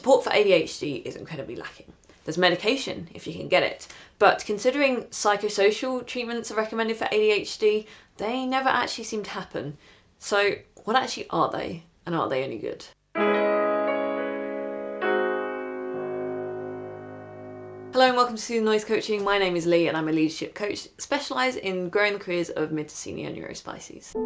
Support for ADHD is incredibly lacking. There's medication if you can get it, but considering psychosocial treatments are recommended for ADHD, they never actually seem to happen. So what actually are they, and are they any good? Hello and welcome to Season Noise Coaching. My name is Lee and I'm a leadership coach specialised in growing the careers of mid to senior neurospices.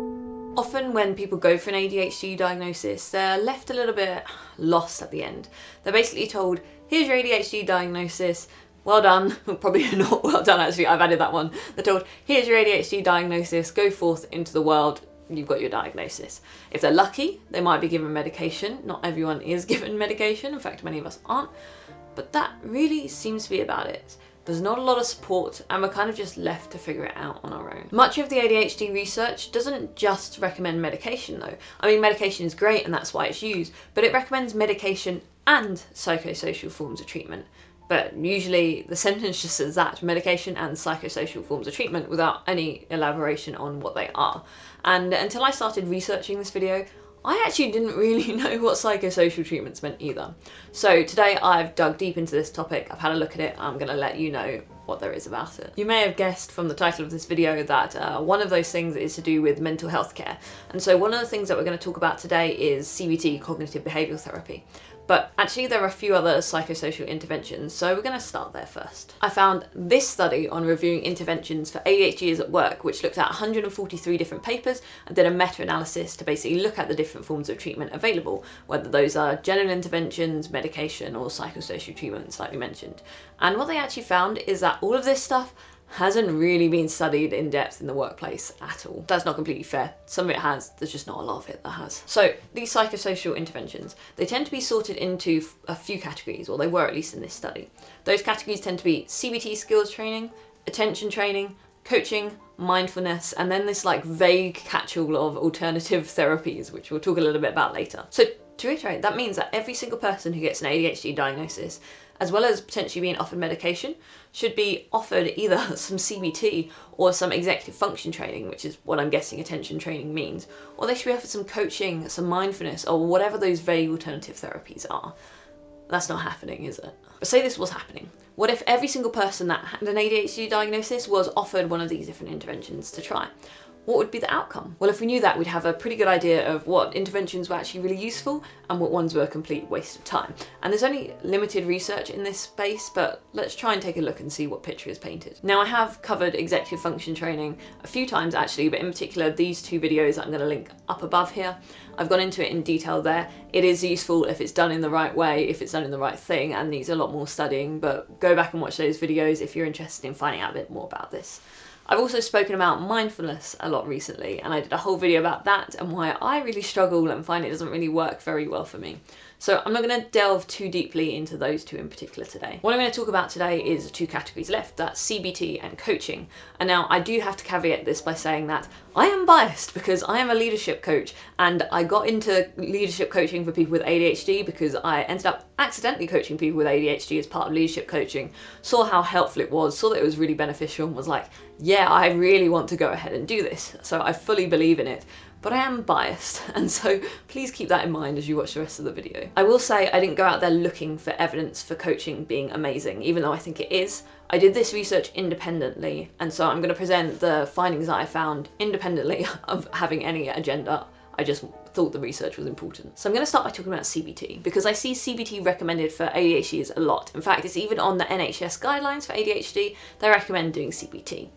Often when people go for an ADHD diagnosis, they're left a little bit lost at the end. They're basically told, here's your ADHD diagnosis, well done. Well, probably not well done actually, I've added that one. They're told, here's your ADHD diagnosis, go forth into the world, you've got your diagnosis. If they're lucky, they might be given medication. Not everyone is given medication, in fact many of us aren't, but that really seems to be about it. There's not a lot of support and we're kind of just left to figure it out on our own. Much of the ADHD research doesn't just recommend medication though. I mean, medication is great and that's why it's used, but it recommends medication and psychosocial forms of treatment. But usually the sentence just says that, medication and psychosocial forms of treatment, without any elaboration on what they are. And until I started researching this video, I actually didn't really know what psychosocial treatments meant either. So today I've dug deep into this topic, I've had a look at it, I'm gonna let you know what there is about it. You may have guessed from the title of this video that one of those things is to do with mental health care. And so one of the things that we're going to talk about today is CBT, cognitive behavioural therapy. But actually there are a few other psychosocial interventions, so we're going to start there first. I found this study on reviewing interventions for ADHDers at work, which looked at 143 different papers and did a meta-analysis to basically look at the different forms of treatment available, whether those are general interventions, medication, or psychosocial treatments like we mentioned. And what they actually found is that all of this stuff hasn't really been studied in depth in the workplace at all. That's not completely fair. Some of it has, there's just not a lot of it that has. So these psychosocial interventions, they tend to be sorted into a few categories, or they were at least in this study. Those categories tend to be CBT skills training, attention training, coaching, mindfulness, and then this like vague catch-all of alternative therapies, which we'll talk a little bit about later. So to reiterate, that means that every single person who gets an ADHD diagnosis, as well as potentially being offered medication, should be offered either some CBT or some executive function training, which is what I'm guessing attention training means, or they should be offered some coaching, some mindfulness, or whatever those vague alternative therapies are. That's not happening, is it? But say this was happening. What if every single person that had an ADHD diagnosis was offered one of these different interventions to try? What would be the outcome? Well, if we knew that, we'd have a pretty good idea of what interventions were actually really useful and what ones were a complete waste of time. And there's only limited research in this space, but let's try and take a look and see what picture is painted. Now, I have covered executive function training a few times actually, but in particular these two videos I'm going to link up above here. I've gone into it in detail there. It is useful if it's done in the right way, if it's done in the right thing, and needs a lot more studying, but go back and watch those videos if you're interested in finding out a bit more about this. I've also spoken about mindfulness a lot recently, and I did a whole video about that and why I really struggle and find it doesn't really work very well for me. So I'm not going to delve too deeply into those two in particular today. What I'm going to talk about today is two categories left, that's CBT and coaching. And now I do have to caveat this by saying that I am biased because I am a leadership coach and I got into leadership coaching for people with ADHD because I ended up accidentally coaching people with ADHD as part of leadership coaching, saw how helpful it was, saw that it was really beneficial and was like, yeah, I really want to go ahead and do this. So I fully believe in it. But I am biased, and so please keep that in mind as you watch the rest of the video. I will say I didn't go out there looking for evidence for coaching being amazing, even though I think it is. I did this research independently, and so I'm going to present the findings that I found independently of having any agenda. I just thought the research was important. So I'm going to start by talking about CBT, because I see CBT recommended for ADHDs a lot. In fact, it's even on the NHS guidelines for ADHD, they recommend doing CBT.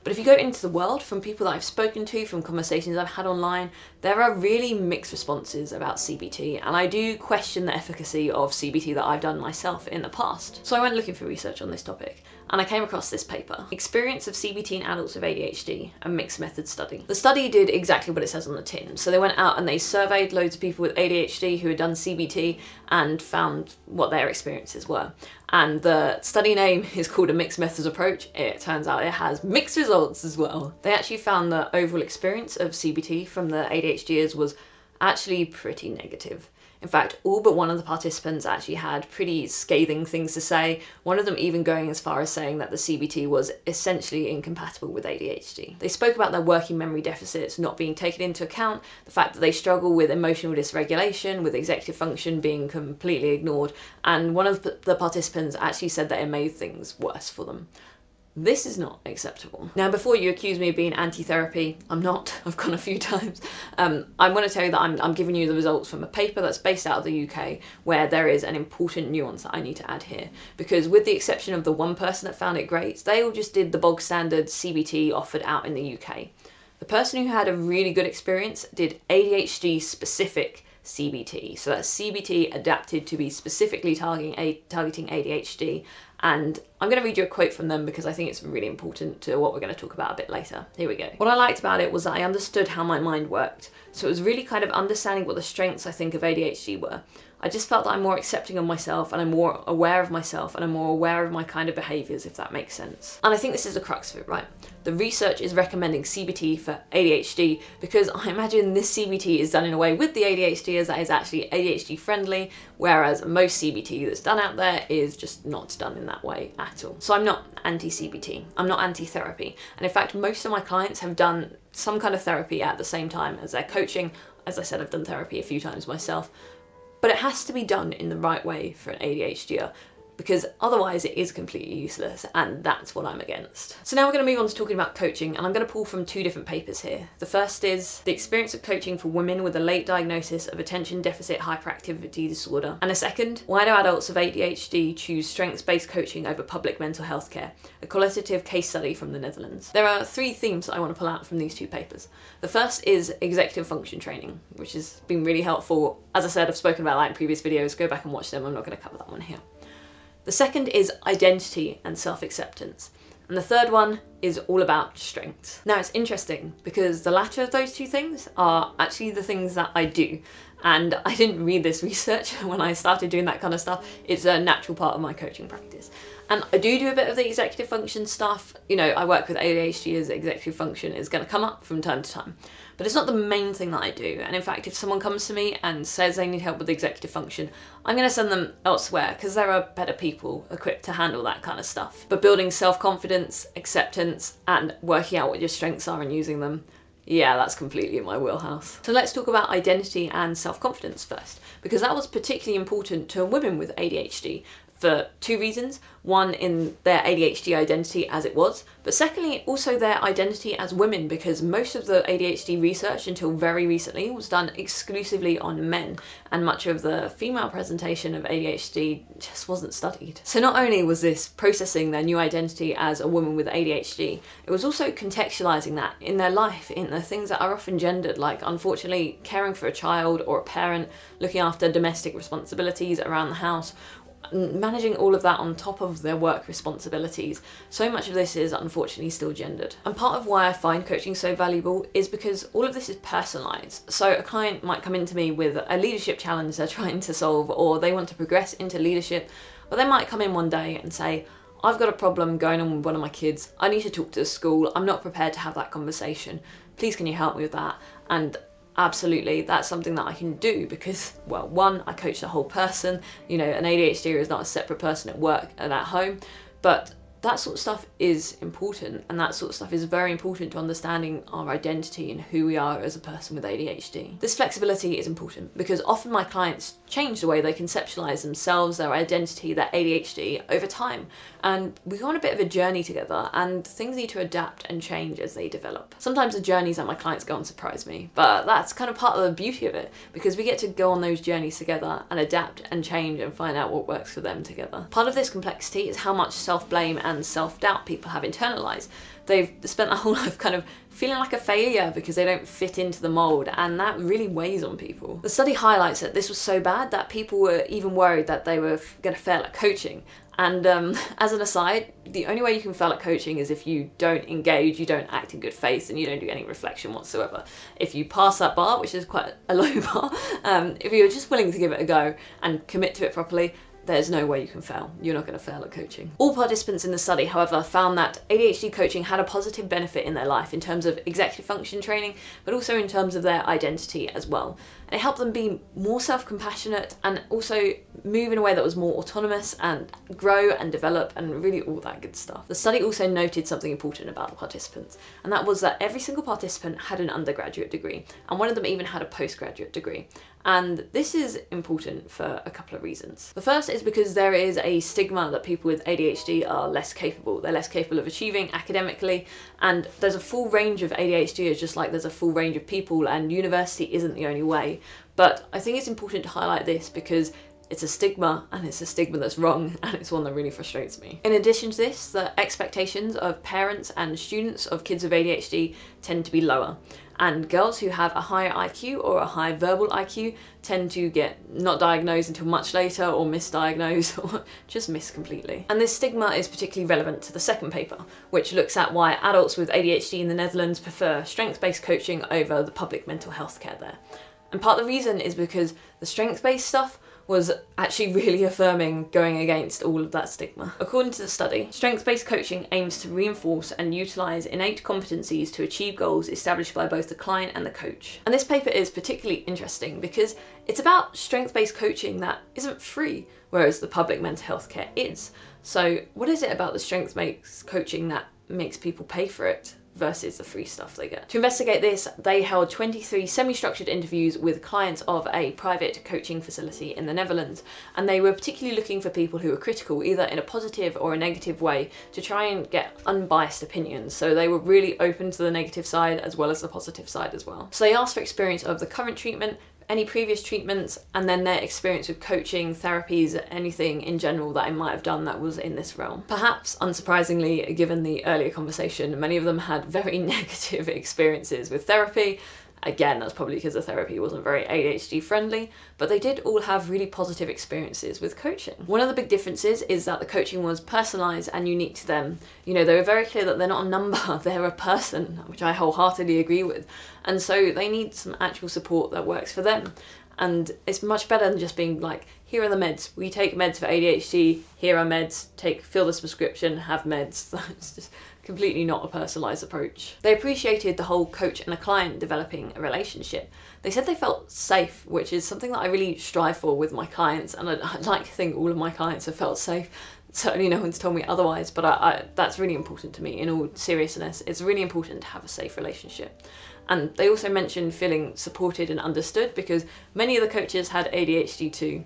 But if you go into the world, from people that I've spoken to, from conversations I've had online, there are really mixed responses about CBT, and I do question the efficacy of CBT that I've done myself in the past. So I went looking for research on this topic, and I came across this paper, Experience of CBT in Adults with ADHD, a Mixed Method Study. The study did exactly what it says on the tin. So they went out and they surveyed loads of people with ADHD who had done CBT and found what their experiences were. And the study name is called a mixed methods approach. It turns out it has mixed results as well. They actually found the overall experience of CBT from the ADHDers was actually pretty negative. In fact, all but one of the participants actually had pretty scathing things to say, one of them even going as far as saying that the CBT was essentially incompatible with ADHD. They spoke about their working memory deficits not being taken into account, the fact that they struggle with emotional dysregulation, with executive function being completely ignored, and one of the participants actually said that it made things worse for them. This is not acceptable. Now, before you accuse me of being anti-therapy, I'm not. I've gone a few times. I want to tell you that I'm giving you the results from a paper that's based out of the UK, where there is an important nuance that I need to add here. Because with the exception of the one person that found it great, they all just did the bog standard CBT offered out in the UK. The person who had a really good experience did ADHD specific CBT. So that's CBT adapted to be specifically targeting ADHD. And I'm going to read you a quote from them because I think it's really important to what we're going to talk about a bit later. Here we go. What I liked about it was that I understood how my mind worked. So it was really kind of understanding what the strengths I think of ADHD were. I just felt that I'm more accepting of myself and I'm more aware of myself and I'm more aware of my kind of behaviours, if that makes sense. And I think this is the crux of it, right? The research is recommending CBT for ADHD because I imagine this CBT is done in a way with the ADHDers that is actually ADHD friendly, whereas most CBT that's done out there is just not done in that way at all. So I'm not anti-CBT, I'm not anti-therapy. And in fact, most of my clients have done some kind of therapy at the same time as their coaching. As I said, I've done therapy a few times myself. But it has to be done in the right way for an ADHDer, because otherwise it is completely useless, and that's what I'm against. So now we're going to move on to talking about coaching, and I'm going to pull from two different papers here. The first is The Experience of Coaching for Women with a Late Diagnosis of Attention Deficit Hyperactivity Disorder, and a second, Why Do Adults of ADHD Choose Strengths-Based Coaching Over Public Mental Health Care, a qualitative case study from the Netherlands. There are three themes that I want to pull out from these two papers. The first is executive function training, which has been really helpful. As I said, I've spoken about that in previous videos, go back and watch them, I'm not going to cover that one here. The second is identity and self-acceptance. And the third one is all about strengths. Now it's interesting because the latter of those two things are actually the things that I do. And I didn't read this research when I started doing that kind of stuff. It's a natural part of my coaching practice. And I do a bit of the executive function stuff. You know, I work with ADHD as executive function is going to come up from time to time. But it's not the main thing that I do. And in fact, if someone comes to me and says they need help with executive function, I'm going to send them elsewhere because there are better people equipped to handle that kind of stuff. But building self-confidence, acceptance, and working out what your strengths are and using them, yeah, that's completely in my wheelhouse. So let's talk about identity and self-confidence first, because that was particularly important to women with ADHD for two reasons. One, in their ADHD identity as it was, but secondly, also their identity as women, because most of the ADHD research until very recently was done exclusively on men, and much of the female presentation of ADHD just wasn't studied. So not only was this processing their new identity as a woman with ADHD, it was also contextualizing that in their life, in the things that are often gendered, like unfortunately caring for a child or a parent, looking after domestic responsibilities around the house, managing all of that on top of their work responsibilities. So much of this is unfortunately still gendered. And part of why I find coaching so valuable is because all of this is personalised. So a client might come into me with a leadership challenge they're trying to solve, or they want to progress into leadership, but they might come in one day and say, I've got a problem going on with one of my kids, I need to talk to the school, I'm not prepared to have that conversation, please can you help me with that? And absolutely, that's something that I can do because, well, one, I coach the whole person. You know, an ADHD is not a separate person at work and at home, but that sort of stuff is important, and that sort of stuff is very important to understanding our identity and who we are as a person with ADHD. This flexibility is important because often my clients change the way they conceptualize themselves, their identity, their ADHD over time, and we go on a bit of a journey together, and things need to adapt and change as they develop. Sometimes the journeys that my clients go on surprise me, but that's kind of part of the beauty of it, because we get to go on those journeys together and adapt and change and find out what works for them together. Part of this complexity is how much self-blame and self-doubt people have internalized. They've spent their whole life kind of feeling like a failure because they don't fit into the mold, and that really weighs on people. The study highlights that this was so bad that people were even worried that they were going to fail at coaching. And as an aside, the only way you can fail at coaching is if you don't engage, you don't act in good faith, and you don't do any reflection whatsoever. If you pass that bar, which is quite a low bar, if you're just willing to give it a go and commit to it properly, there's no way you can fail. You're not going to fail at coaching. All participants in the study, however, found that ADHD coaching had a positive benefit in their life in terms of executive function training, but also in terms of their identity as well. And it helped them be more self-compassionate and also move in a way that was more autonomous and grow and develop and really all that good stuff. The study also noted something important about the participants, and that was that every single participant had an undergraduate degree, and one of them even had a postgraduate degree. And this is important for a couple of reasons. The first is because there is a stigma that people with ADHD are less capable. They're less capable of achieving academically, and there's a full range of ADHDers just like there's a full range of people, and university isn't the only way. But I think it's important to highlight this because it's a stigma, and it's a stigma that's wrong, and it's one that really frustrates me. In addition to this, the expectations of parents and students of kids with ADHD tend to be lower. And girls who have a higher IQ or a high verbal IQ tend to get not diagnosed until much later, or misdiagnosed, or just miss completely. And this stigma is particularly relevant to the second paper, which looks at why adults with ADHD in the Netherlands prefer strengths-based coaching over the public mental health care there. And part of the reason is because the strengths-based stuff was actually really affirming, going against all of that stigma. According to the study, strengths-based coaching aims to reinforce and utilise innate competencies to achieve goals established by both the client and the coach. And this paper is particularly interesting because it's about strengths-based coaching that isn't free, whereas the public mental health care is. So what is it about the strengths-based coaching that makes people pay for it versus the free stuff they get? To investigate this, they held 23 semi-structured interviews with clients of a private coaching facility in the Netherlands, and they were particularly looking for people who were critical, either in a positive or a negative way, to try and get unbiased opinions. So they were really open to the negative side as well as the positive side as well. So they asked for experience of the current treatment, any previous treatments, and then their experience with coaching, therapies, anything in general that I might have done that was in this realm. Perhaps unsurprisingly, given the earlier conversation, many of them had very negative experiences with therapy. Again, that's probably because the therapy wasn't very ADHD friendly, but they did all have really positive experiences with coaching. One of the big differences is that the coaching was personalised and unique to them. You know, they were very clear that they're not a number, they're a person, which I wholeheartedly agree with. And so they need some actual support that works for them. And it's much better than just being like, here are the meds. We take meds for ADHD, here are meds, fill this prescription, have meds. It's just completely not a personalised approach. They appreciated the whole coach and a client developing a relationship. They said they felt safe, which is something that I really strive for with my clients, and I'd like to think all of my clients have felt safe. Certainly no one's told me otherwise, but that's really important to me. In all seriousness, it's really important to have a safe relationship. And they also mentioned feeling supported and understood, because many of the coaches had ADHD too,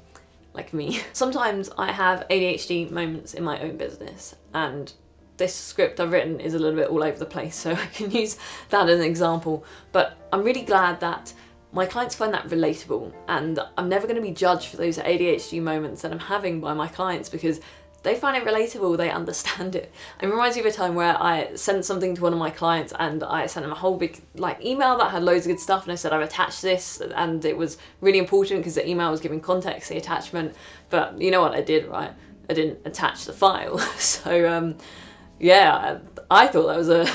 like me. Sometimes I have ADHD moments in my own business, and this script I've written is a little bit all over the place, so I can use that as an example. But I'm really glad that my clients find that relatable, and I'm never going to be judged for those ADHD moments that I'm having by my clients, because they find it relatable, they understand it. It reminds me of a time where I sent something to one of my clients, and I sent them a whole big email that had loads of good stuff, and I said I've attached this, and it was really important because the email was giving context to the attachment. But you know what I did, right? I didn't attach the file. So yeah, I thought that was a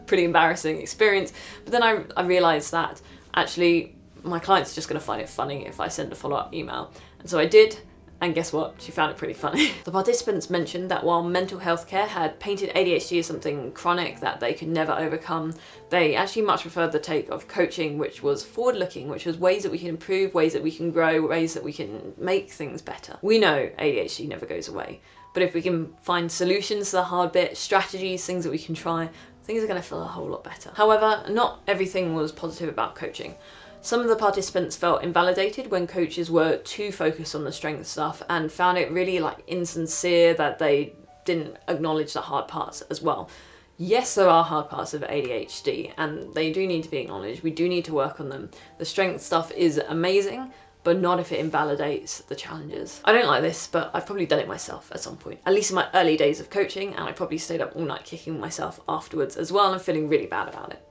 pretty embarrassing experience. But then I realised that actually my client's just going to find it funny if I send a follow-up email. And so I did, and guess what? She found it pretty funny. The participants mentioned that while mental health care had painted ADHD as something chronic that they could never overcome, they actually much preferred the take of coaching, which was forward-looking, which was ways that we can improve, ways that we can grow, ways that we can make things better. We know ADHD never goes away, but if we can find solutions to the hard bit, strategies, things that we can try, things are going to feel a whole lot better. However, not everything was positive about coaching. Some of the participants felt invalidated when coaches were too focused on the strength stuff, and found it really insincere that they didn't acknowledge the hard parts as well. Yes, there are hard parts of ADHD, and they do need to be acknowledged. We do need to work on them. The strength stuff is amazing, but not if it invalidates the challenges. I don't like this, but I've probably done it myself at some point, at least in my early days of coaching, and I probably stayed up all night kicking myself afterwards as well, and feeling really bad about it.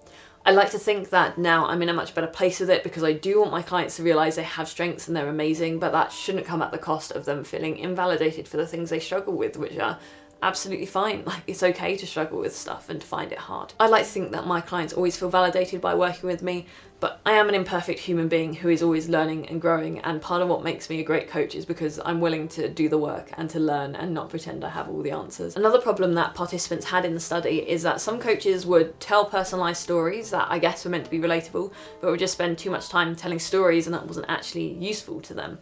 I like to think that now I'm in a much better place with it, because I do want my clients to realise they have strengths and they're amazing, but that shouldn't come at the cost of them feeling invalidated for the things they struggle with, which are absolutely fine. Like, it's okay to struggle with stuff and to find it hard. I'd like to think that my clients always feel validated by working with me, but I am an imperfect human being who is always learning and growing, and part of what makes me a great coach is because I'm willing to do the work and to learn and not pretend I have all the answers. Another problem that participants had in the study is that some coaches would tell personalised stories that I guess were meant to be relatable, but would just spend too much time telling stories and that wasn't actually useful to them.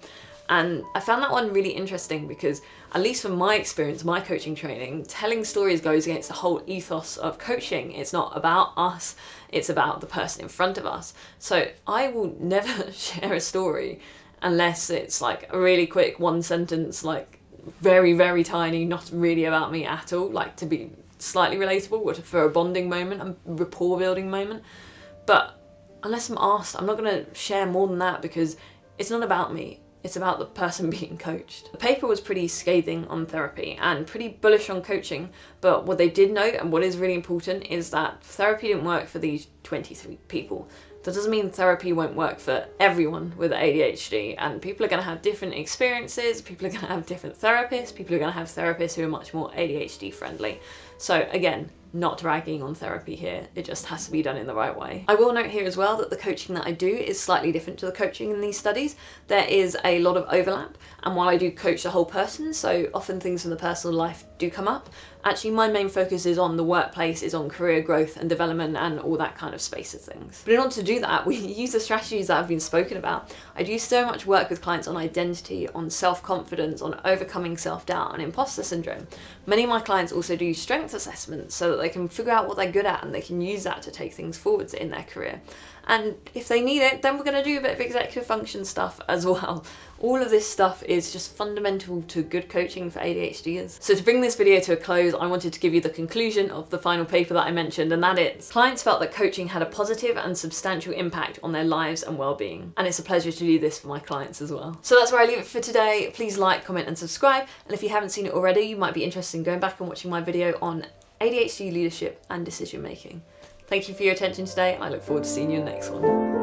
And I found that one really interesting because, at least from my experience, my coaching training, telling stories goes against the whole ethos of coaching. It's not about us, it's about the person in front of us. So I will never share a story unless it's like a really quick one sentence, like very, very tiny, not really about me at all, like to be slightly relatable or for a bonding moment, a rapport building moment. But unless I'm asked, I'm not going to share more than that because it's not about me. It's about the person being coached. The paper was pretty scathing on therapy and pretty bullish on coaching, but what they did note, and what is really important, is that therapy didn't work for these 23 people. That doesn't mean therapy won't work for everyone with ADHD, and people are going to have different experiences, people are going to have different therapists, people are going to have therapists who are much more ADHD friendly. So again, not ragging on therapy here, it just has to be done in the right way. I will note here as well that the coaching that I do is slightly different to the coaching in these studies. There is a lot of overlap, and while I do coach the whole person, so often things from the personal life do come up, actually my main focus is on the workplace, is on career growth and development and all that kind of space of things. But in order to do that, we use the strategies that have been spoken about. I do so much work with clients on identity, on self-confidence, on overcoming self-doubt and imposter syndrome. Many of my clients also do strengths assessments so that they can figure out what they're good at and they can use that to take things forwards in their career. And if they need it, then we're going to do a bit of executive function stuff as well. All of this stuff is just fundamental to good coaching for ADHDers. So to bring this video to a close, I wanted to give you the conclusion of the final paper that I mentioned, and that is, clients felt that coaching had a positive and substantial impact on their lives and well-being. And it's a pleasure to do this for my clients as well. So that's where I leave it for today. Please like, comment and subscribe. And if you haven't seen it already, you might be interested in going back and watching my video on ADHD leadership and decision making. Thank you for your attention today, and I look forward to seeing you in the next one.